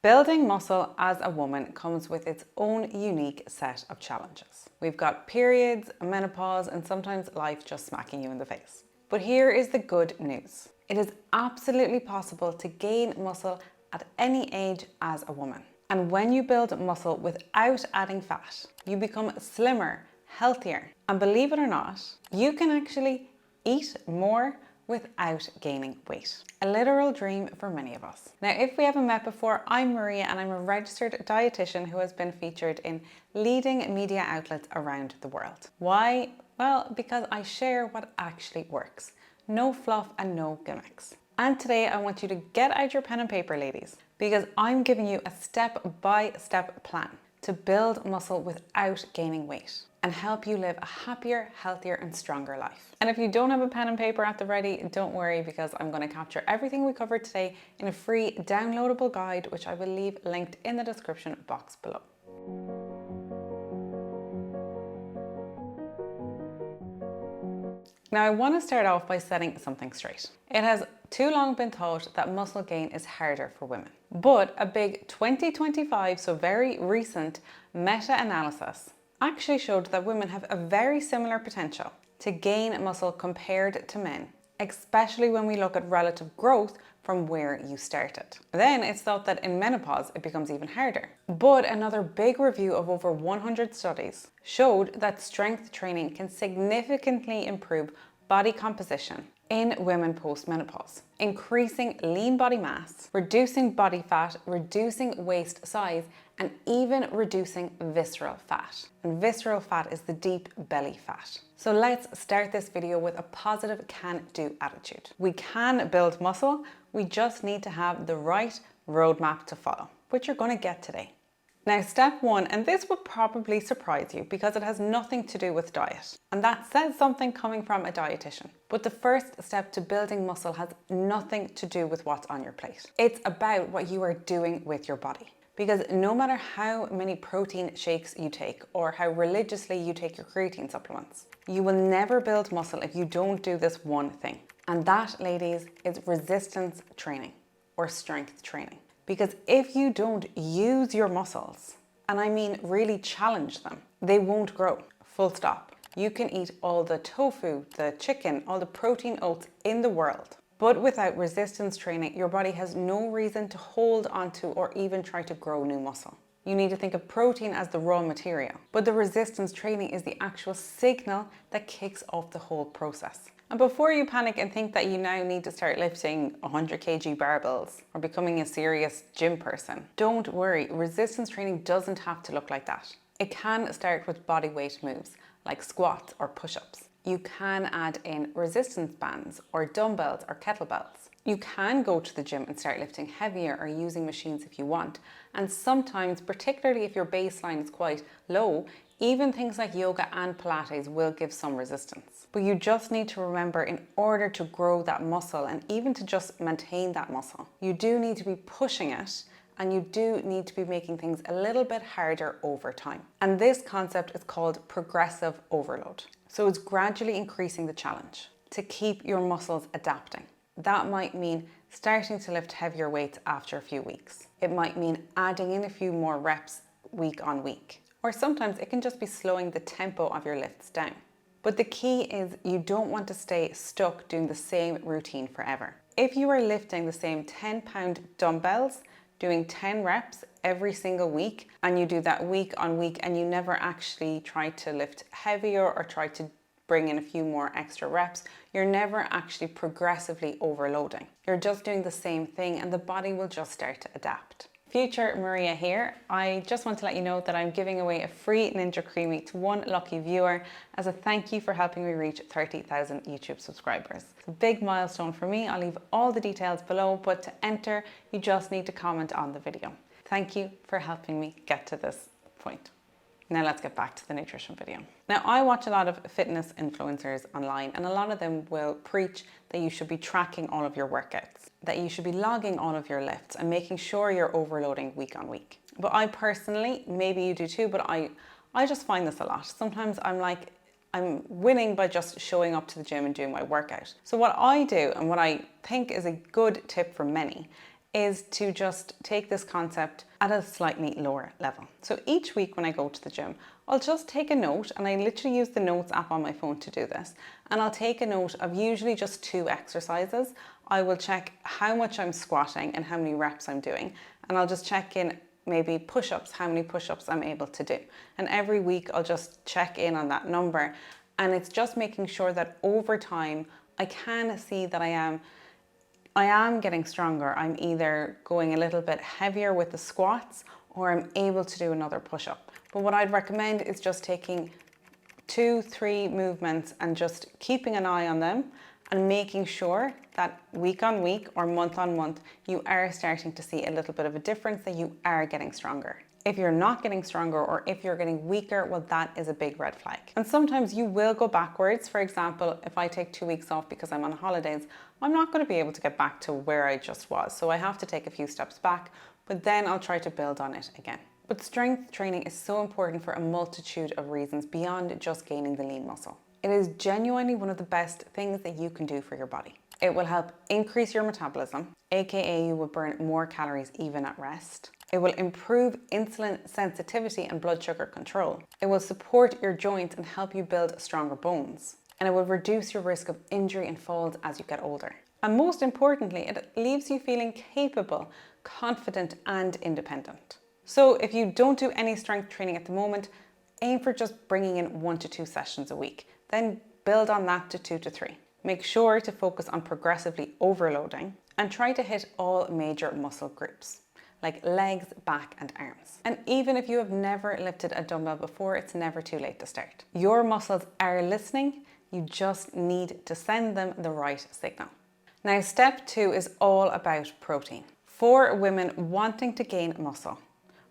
Building muscle as a woman comes with its own unique set of challenges. We've got periods, menopause, and sometimes life just smacking you in the face. But here is the good news. It is absolutely possible to gain muscle at any age as a woman. And when you build muscle without adding fat, you become slimmer, healthier. And believe it or not, you can actually eat more without gaining weight. A literal dream for many of us. Now, if we haven't met before, I'm Maria and I'm a registered dietitian who has been featured in leading media outlets around the world. Why? Well, because I share what actually works. No fluff and no gimmicks. And today I want you to get out your pen and paper, ladies, because I'm giving you a step-by-step plan to build muscle without gaining weight and help you live a happier, healthier, and stronger life. And if you don't have a pen and paper at the ready, don't worry, because I'm going to capture everything we covered today in a free downloadable guide, which I will leave linked in the description box below. Now, I want to start off by setting something straight. It has too long been thought that muscle gain is harder for women. But a big 2025, so very recent, meta-analysis actually showed that women have a very similar potential to gain muscle compared to men, especially when we look at relative growth from where you started. Then it's thought that in menopause it becomes even harder. But another big review of over 100 studies showed that strength training can significantly improve body composition in women post-menopause, increasing lean body mass, reducing body fat, reducing waist size, and even reducing visceral fat. And visceral fat is the deep belly fat. So let's start this video with a positive can-do attitude. We can build muscle, we just need to have the right roadmap to follow, which you're going to get today. Now, step one, and this would probably surprise you because it has nothing to do with diet. And that says something coming from a dietitian. But the first step to building muscle has nothing to do with what's on your plate. It's about what you are doing with your body. Because no matter how many protein shakes you take or how religiously you take your creatine supplements, you will never build muscle if you don't do this one thing. And that, ladies, is resistance training or strength training. Because if you don't use your muscles, and I mean really challenge them, they won't grow, full stop. You can eat all the tofu, the chicken, all the protein oats in the world. But without resistance training, your body has no reason to hold onto or even try to grow new muscle. You need to think of protein as the raw material, but the resistance training is the actual signal that kicks off the whole process. And before you panic and think that you now need to start lifting 100 kg barbells or becoming a serious gym person, don't worry, resistance training doesn't have to look like that. It can start with body weight moves like squats or push-ups. You can add in resistance bands or dumbbells or kettlebells. You can go to the gym and start lifting heavier or using machines if you want. And sometimes, particularly if your baseline is quite low, even things like yoga and Pilates will give some resistance. But you just need to remember, in order to grow that muscle and even to just maintain that muscle, you do need to be pushing it, and you do need to be making things a little bit harder over time. And this concept is called progressive overload. So it's gradually increasing the challenge to keep your muscles adapting. That might mean starting to lift heavier weights after a few weeks. It might mean adding in a few more reps week on week. Or sometimes it can just be slowing the tempo of your lifts down. But the key is you don't want to stay stuck doing the same routine forever. If you are lifting the same 10-pound dumbbells, doing 10 reps every single week, and you do that week on week, and you never actually try to lift heavier or try to bring in a few more extra reps, you're never actually progressively overloading. You're just doing the same thing and the body will just start to adapt. Future Maria here. I just want to let you know that I'm giving away a free Ninja Creami to one lucky viewer as a thank you for helping me reach 30,000 YouTube subscribers. It's a big milestone for me. I'll leave all the details below, but to enter, you just need to comment on the video. Thank you for helping me get to this point. Now let's get back to the nutrition video. Now, I watch a lot of fitness influencers online, and a lot of them will preach that you should be tracking all of your workouts, that you should be logging all of your lifts and making sure you're overloading week on week. But I personally, maybe you do too, but I just find this a lot. Sometimes I'm like, I'm winning by just showing up to the gym and doing my workout. So what I do, and what I think is a good tip for many, is to just take this concept at a slightly lower level. So each week when I go to the gym, I'll just take a note, and I literally use the notes app on my phone to do this. And I'll take a note of usually just 2 exercises. I will check how much I'm squatting and how many reps I'm doing. And I'll just check in maybe push-ups, how many push-ups I'm able to do. And every week I'll just check in on that number. And it's just making sure that over time, I can see that I am getting stronger. I'm either going a little bit heavier with the squats, or I'm able to do another push-up. But what I'd recommend is just taking 2-3 movements and just keeping an eye on them and making sure that week on week or month on month, you are starting to see a little bit of a difference, that you are getting stronger. If you're not getting stronger, or if you're getting weaker, well, that is a big red flag. And sometimes you will go backwards. For example, if I take 2 weeks off because I'm on holidays, I'm not going to be able to get back to where I just was. So I have to take a few steps back, but then I'll try to build on it again. But strength training is so important for a multitude of reasons beyond just gaining the lean muscle. It is genuinely one of the best things that you can do for your body. It will help increase your metabolism, aka you will burn more calories even at rest. It will improve insulin sensitivity and blood sugar control. It will support your joints and help you build stronger bones. And it will reduce your risk of injury and falls as you get older. And most importantly, it leaves you feeling capable, confident, and independent. So if you don't do any strength training at the moment, aim for just bringing in 1 to 2 sessions a week. Then build on that to 2 to 3. Make sure to focus on progressively overloading and try to hit all major muscle groups, like legs, back, and arms. And even if you have never lifted a dumbbell before, it's never too late to start. Your muscles are listening. You just need to send them the right signal. Now, step 2 is all about protein. For women wanting to gain muscle,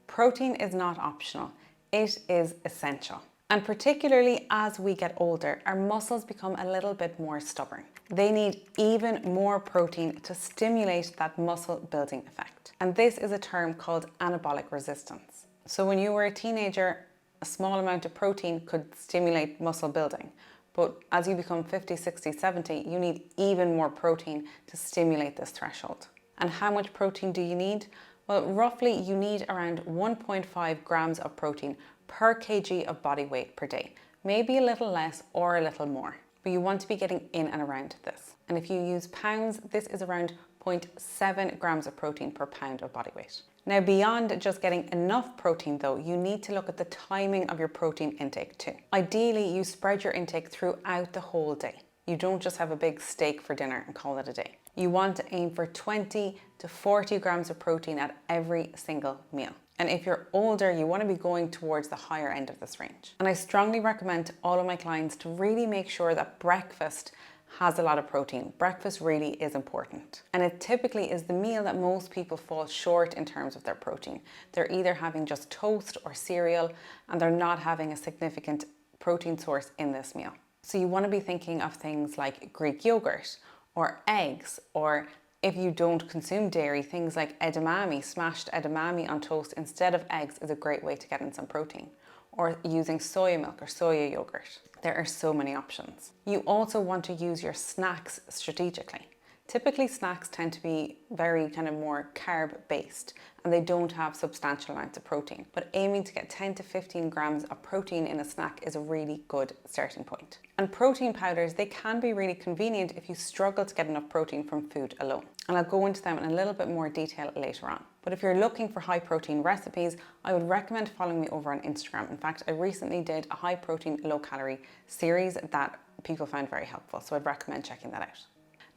protein is not optional. It is essential. And particularly as we get older, our muscles become a little bit more stubborn. They need even more protein to stimulate that muscle building effect. And this is a term called anabolic resistance. So when you were a teenager, a small amount of protein could stimulate muscle building. But as you become 50, 60, 70, you need even more protein to stimulate this threshold. And how much protein do you need? Well, roughly you need around 1.5 grams of protein per kg of body weight per day. Maybe a little less or a little more, but you want to be getting in and around this. And if you use pounds, this is around 0.7 grams of protein per pound of body weight. Now, beyond just getting enough protein though, you need to look at the timing of your protein intake too. Ideally, you spread your intake throughout the whole day. You don't just have a big steak for dinner and call it a day. You want to aim for 20 to 40 grams of protein at every single meal. And if you're older, you want to be going towards the higher end of this range. And I strongly recommend to all of my clients to really make sure that breakfast has a lot of protein. Breakfast really is important. And it typically is the meal that most people fall short in terms of their protein. They're either having just toast or cereal, and they're not having a significant protein source in this meal. So you want to be thinking of things like Greek yogurt or eggs, or if you don't consume dairy, things like edamame, smashed edamame on toast instead of eggs is a great way to get in some protein. Or using soya milk or soya yogurt. There are so many options. You also want to use your snacks strategically. Typically snacks tend to be very kind of more carb based, and they don't have substantial amounts of protein. But aiming to get 10 to 15 grams of protein in a snack is a really good starting point. And protein powders, they can be really convenient if you struggle to get enough protein from food alone. And I'll go into them in a little bit more detail later on. But if you're looking for high protein recipes, I would recommend following me over on Instagram. In fact, I recently did a high protein, low calorie series that people found very helpful. So I'd recommend checking that out.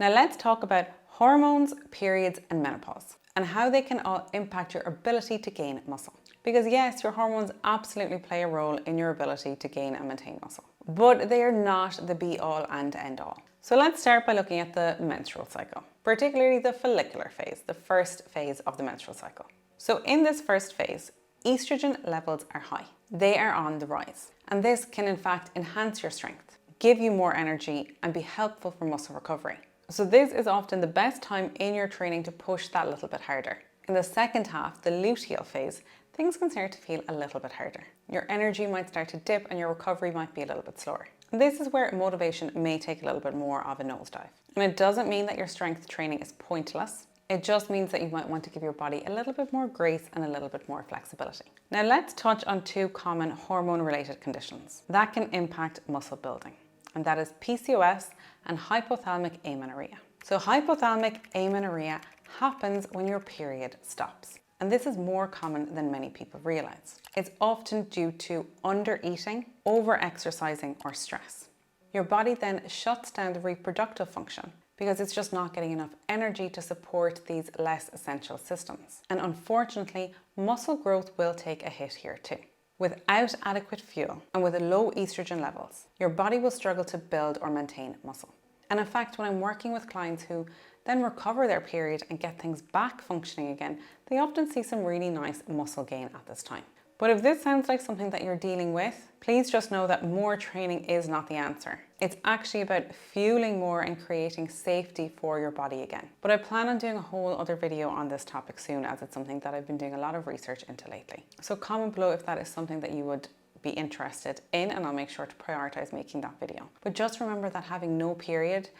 Now let's talk about hormones, periods, and menopause, and how they can all impact your ability to gain muscle. Because yes, your hormones absolutely play a role in your ability to gain and maintain muscle, but they are not the be all and end all. So let's start by looking at the menstrual cycle, particularly the follicular phase, the first phase of the menstrual cycle. So in this first phase, estrogen levels are high. They are on the rise, and this can in fact enhance your strength, give you more energy, and be helpful for muscle recovery. So this is often the best time in your training to push that little bit harder. In the second half, the luteal phase, things can start to feel a little bit harder. Your energy might start to dip and your recovery might be a little bit slower. And this is where motivation may take a little bit more of a nosedive. And it doesn't mean that your strength training is pointless. It just means that you might want to give your body a little bit more grace and a little bit more flexibility. Now let's touch on two common hormone-related conditions that can impact muscle building, and that is PCOS and hypothalamic amenorrhea. So hypothalamic amenorrhea happens when your period stops. And this is more common than many people realize. It's often due to under-eating, over-exercising, or stress. Your body then shuts down the reproductive function because it's just not getting enough energy to support these less essential systems. And unfortunately, muscle growth will take a hit here too. Without adequate fuel and with low estrogen levels, your body will struggle to build or maintain muscle. And in fact, when I'm working with clients who then recover their period and get things back functioning again, they often see some really nice muscle gain at this time. But if this sounds like something that you're dealing with, please just know that more training is not the answer. It's actually about fueling more and creating safety for your body again. But I plan on doing a whole other video on this topic soon, as it's something that I've been doing a lot of research into lately. So comment below if that is something that you would be interested in, and I'll make sure to prioritize making that video. But just remember that having no period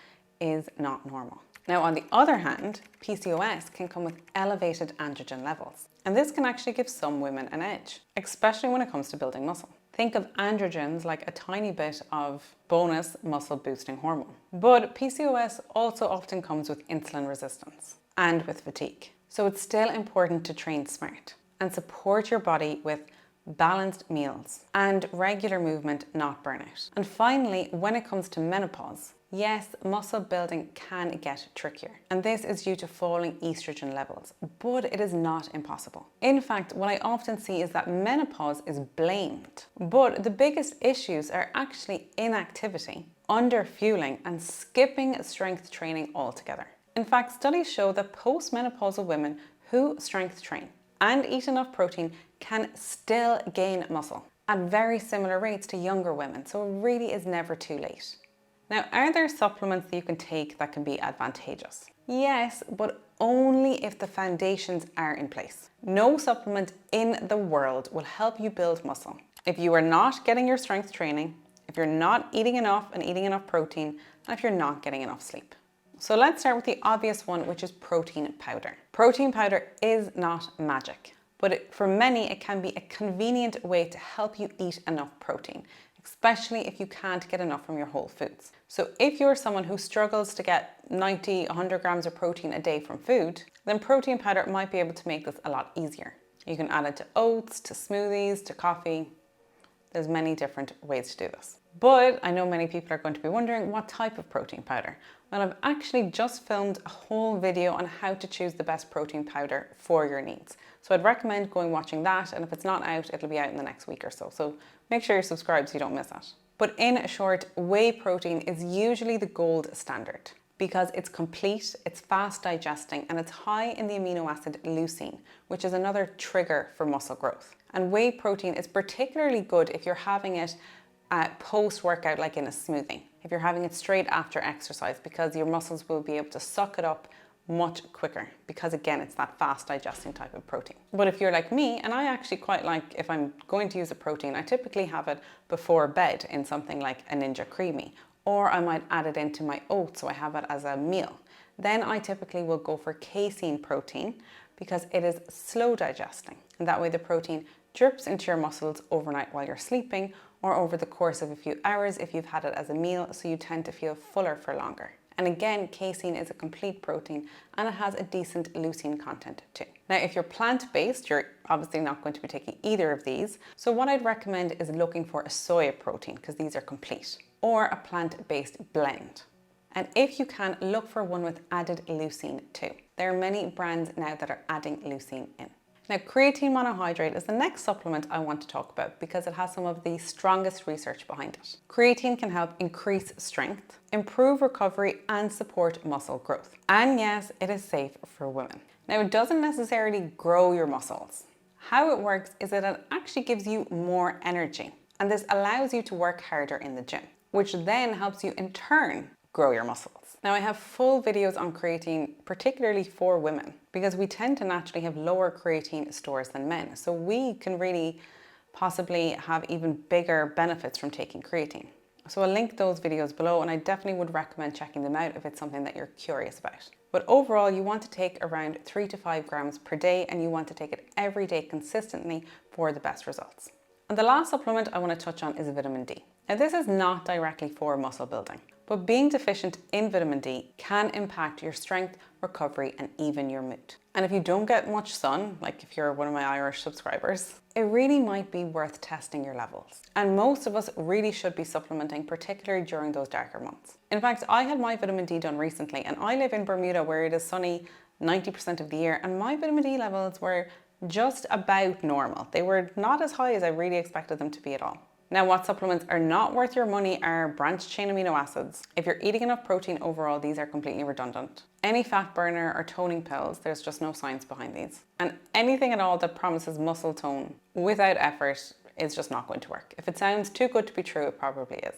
is not normal. Now, on the other hand, PCOS can come with elevated androgen levels. And this can actually give some women an edge, especially when it comes to building muscle. Think of androgens like a tiny bit of bonus muscle boosting hormone. But PCOS also often comes with insulin resistance and with fatigue. So it's still important to train smart and support your body with balanced meals and regular movement, not burnout. And finally, when it comes to menopause, yes, muscle building can get trickier, and this is due to falling estrogen levels, but it is not impossible. In fact, what I often see is that menopause is blamed, but the biggest issues are actually inactivity, underfueling, and skipping strength training altogether. In fact, studies show that postmenopausal women who strength train and eat enough protein can still gain muscle at very similar rates to younger women, so it really is never too late. Now, are there supplements that you can take that can be advantageous? Yes, but only if the foundations are in place. No supplement in the world will help you build muscle if you are not getting your strength training, if you're not eating enough and eating enough protein, and if you're not getting enough sleep. So let's start with the obvious one, which is protein powder. Protein powder is not magic, but for many, it can be a convenient way to help you eat enough protein, especially if you can't get enough from your whole foods. So if you're someone who struggles to get 90, 100 grams of protein a day from food, then protein powder might be able to make this a lot easier. You can add it to oats, to smoothies, to coffee. There's many different ways to do this. But I know many people are going to be wondering what type of protein powder. Well, I've actually just filmed a whole video on how to choose the best protein powder for your needs. So I'd recommend going watching that, and if it's not out, it'll be out in the next week or so. So make sure you're subscribed so you don't miss it. But in short, whey protein is usually the gold standard because it's complete, it's fast digesting, and it's high in the amino acid leucine, which is another trigger for muscle growth. And whey protein is particularly good if you're having it post-workout, like in a smoothie, if you're having it straight after exercise, because your muscles will be able to suck it up much quicker, because again, it's that fast digesting type of protein. But if you're like me, and I actually quite like, if I'm going to use a protein, I typically have it before bed in something like a Ninja Creami, or I might add it into my oats so I have it as a meal. Then I typically will go for casein protein because it is slow digesting, and that way the protein drips into your muscles overnight while you're sleeping, or over the course of a few hours if you've had it as a meal, so you tend to feel fuller for longer. And again, casein is a complete protein and it has a decent leucine content too. Now, if you're plant-based, you're obviously not going to be taking either of these. So what I'd recommend is looking for a soy protein, because these are complete, or a plant-based blend. And if you can, look for one with added leucine too. There are many brands now that are adding leucine in. Now, creatine monohydrate is the next supplement I want to talk about because it has some of the strongest research behind it. Creatine can help increase strength, improve recovery, and support muscle growth. And yes, it is safe for women. Now, it doesn't necessarily grow your muscles. How it works is that it actually gives you more energy, and this allows you to work harder in the gym, which then helps you in turn grow your muscles. Now, I have full videos on creatine, particularly for women, because we tend to naturally have lower creatine stores than men. So we can really possibly have even bigger benefits from taking creatine. So I'll link those videos below, and I definitely would recommend checking them out if it's something that you're curious about. But overall, you want to take around 3 to 5 grams per day, and you want to take it every day consistently for the best results. And the last supplement I want to touch on is vitamin D. Now, this is not directly for muscle building, but being deficient in vitamin D can impact your strength, recovery, and even your mood. And if you don't get much sun, like if you're one of my Irish subscribers, it really might be worth testing your levels. And most of us really should be supplementing, particularly during those darker months. In fact, I had my vitamin D done recently, and I live in Bermuda where it is sunny 90% of the year, and my vitamin D levels were just about normal. They were not as high as I really expected them to be at all. Now, what supplements are not worth your money are branched chain amino acids. If you're eating enough protein overall, these are completely redundant. Any fat burner or toning pills, there's just no science behind these. And anything at all that promises muscle tone without effort is just not going to work. If it sounds too good to be true, it probably is.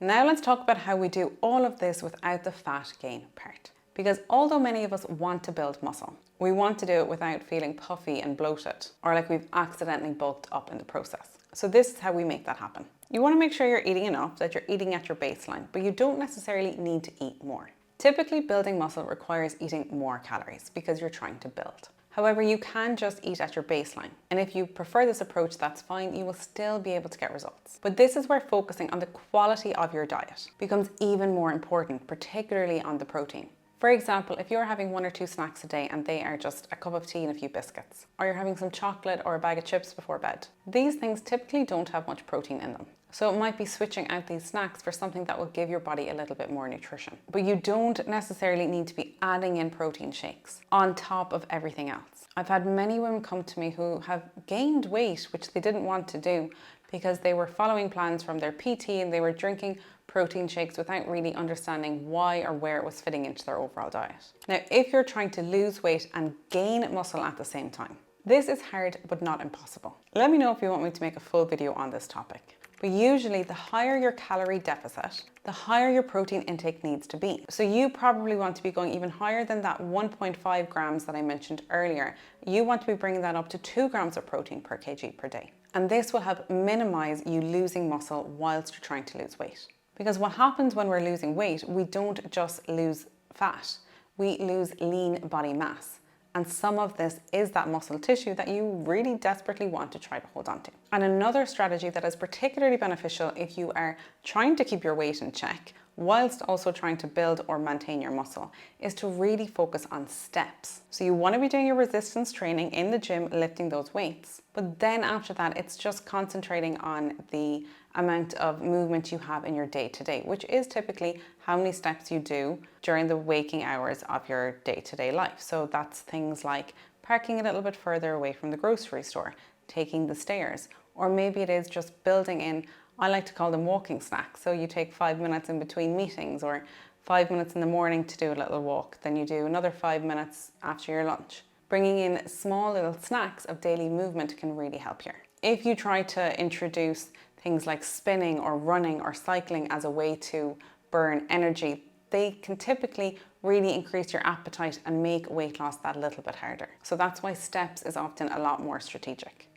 Now let's talk about how we do all of this without the fat gain part. Because although many of us want to build muscle, we want to do it without feeling puffy and bloated, or like we've accidentally bulked up in the process. So this is how we make that happen. You want to make sure you're eating enough, that you're eating at your baseline, but you don't necessarily need to eat more. Typically, building muscle requires eating more calories because you're trying to build. However, you can just eat at your baseline. And if you prefer this approach, that's fine. You will still be able to get results. But this is where focusing on the quality of your diet becomes even more important, particularly on the protein. For example, if you're having 1 or 2 snacks a day and they are just a cup of tea and a few biscuits, or you're having some chocolate or a bag of chips before bed, these things typically don't have much protein in them. So it might be switching out these snacks for something that will give your body a little bit more nutrition. But you don't necessarily need to be adding in protein shakes on top of everything else. I've had many women come to me who have gained weight, which they didn't want to do because they were following plans from their PT and they were drinking protein shakes without really understanding why or where it was fitting into their overall diet. Now, if you're trying to lose weight and gain muscle at the same time, this is hard but not impossible. Let me know if you want me to make a full video on this topic. But usually the higher your calorie deficit, the higher your protein intake needs to be. So you probably want to be going even higher than that 1.5 grams that I mentioned earlier. You want to be bringing that up to 2 grams of protein per kg per day. And this will help minimize you losing muscle whilst you're trying to lose weight. Because what happens when we're losing weight, we don't just lose fat, we lose lean body mass. And some of this is that muscle tissue that you really desperately want to try to hold on to. And another strategy that is particularly beneficial if you are trying to keep your weight in check, whilst also trying to build or maintain your muscle, is to really focus on steps. So you want to be doing your resistance training in the gym, lifting those weights. But then after that, it's just concentrating on the amount of movement you have in your day-to-day, which is typically how many steps you do during the waking hours of your day-to-day life. So that's things like parking a little bit further away from the grocery store, taking the stairs, or maybe it is just building in, I like to call them walking snacks. So you take 5 minutes in between meetings, or 5 minutes in the morning to do a little walk, then you do another 5 minutes after your lunch. Bringing in small little snacks of daily movement can really help here. If you try to introduce things like spinning or running or cycling as a way to burn energy, they can typically really increase your appetite and make weight loss that little bit harder. So that's why steps is often a lot more strategic.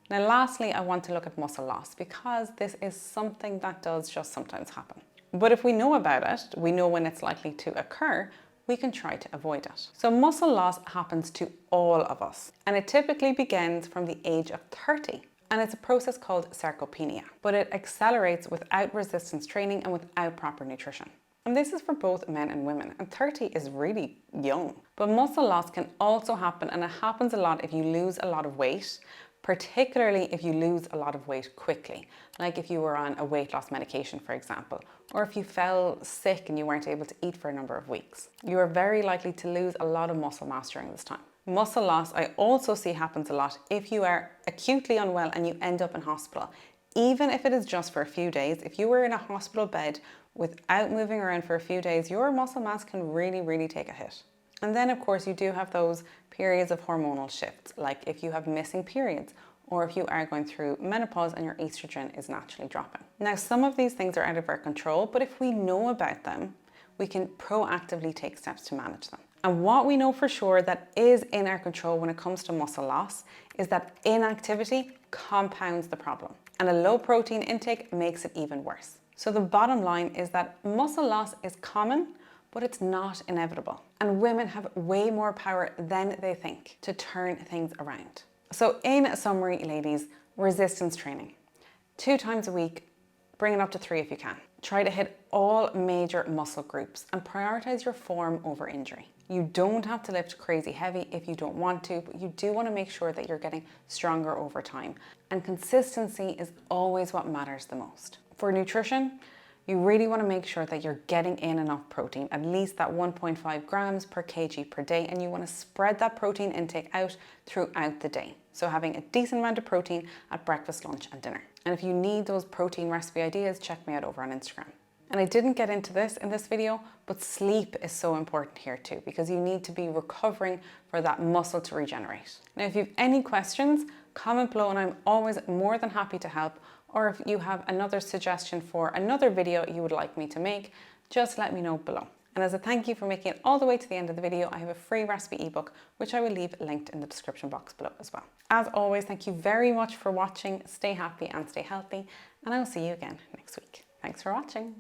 Now, lastly, I want to look at muscle loss because this is something that does just sometimes happen. But if we know about it, we know when it's likely to occur, we can try to avoid it. So muscle loss happens to all of us, and it typically begins from the age of 30. And it's a process called sarcopenia, but it accelerates without resistance training and without proper nutrition. And this is for both men and women, and 30 is really young. But muscle loss can also happen, and it happens a lot if you lose a lot of weight, particularly if you lose a lot of weight quickly, like if you were on a weight loss medication, for example, or if you fell sick and you weren't able to eat for a number of weeks. You are very likely to lose a lot of muscle mass during this time. Muscle loss I also see happens a lot if you are acutely unwell and you end up in hospital. Even if it is just for a few days, if you were in a hospital bed without moving around for a few days, your muscle mass can really take a hit. And then of course you do have those periods of hormonal shifts, like if you have missing periods or if you are going through menopause and your estrogen is naturally dropping. Now, some of these things are out of our control, but if we know about them, we can proactively take steps to manage them. And what we know for sure that is in our control when it comes to muscle loss is that inactivity compounds the problem, and a low protein intake makes it even worse. So the bottom line is that muscle loss is common, but it's not inevitable. And women have way more power than they think to turn things around. So in summary, ladies, resistance training. 2 times a week, bring it up to 3 if you can. Try to hit all major muscle groups and prioritize your form over injury. You don't have to lift crazy heavy if you don't want to, but you do want to make sure that you're getting stronger over time. And consistency is always what matters the most. For nutrition, you really want to make sure that you're getting in enough protein, at least that 1.5 grams per kg per day, and you want to spread that protein intake out throughout the day. So having a decent amount of protein at breakfast, lunch and dinner. And if you need those protein recipe ideas, check me out over on Instagram. And I didn't get into this in this video, but sleep is so important here too, because you need to be recovering for that muscle to regenerate. Now, if you have any questions, comment below and I'm always more than happy to help. Or if you have another suggestion for another video you would like me to make, just let me know below. And as a thank you for making it all the way to the end of the video, I have a free recipe ebook, which I will leave linked in the description box below as well. As always, thank you very much for watching. Stay happy and stay healthy, and I will see you again next week. Thanks for watching.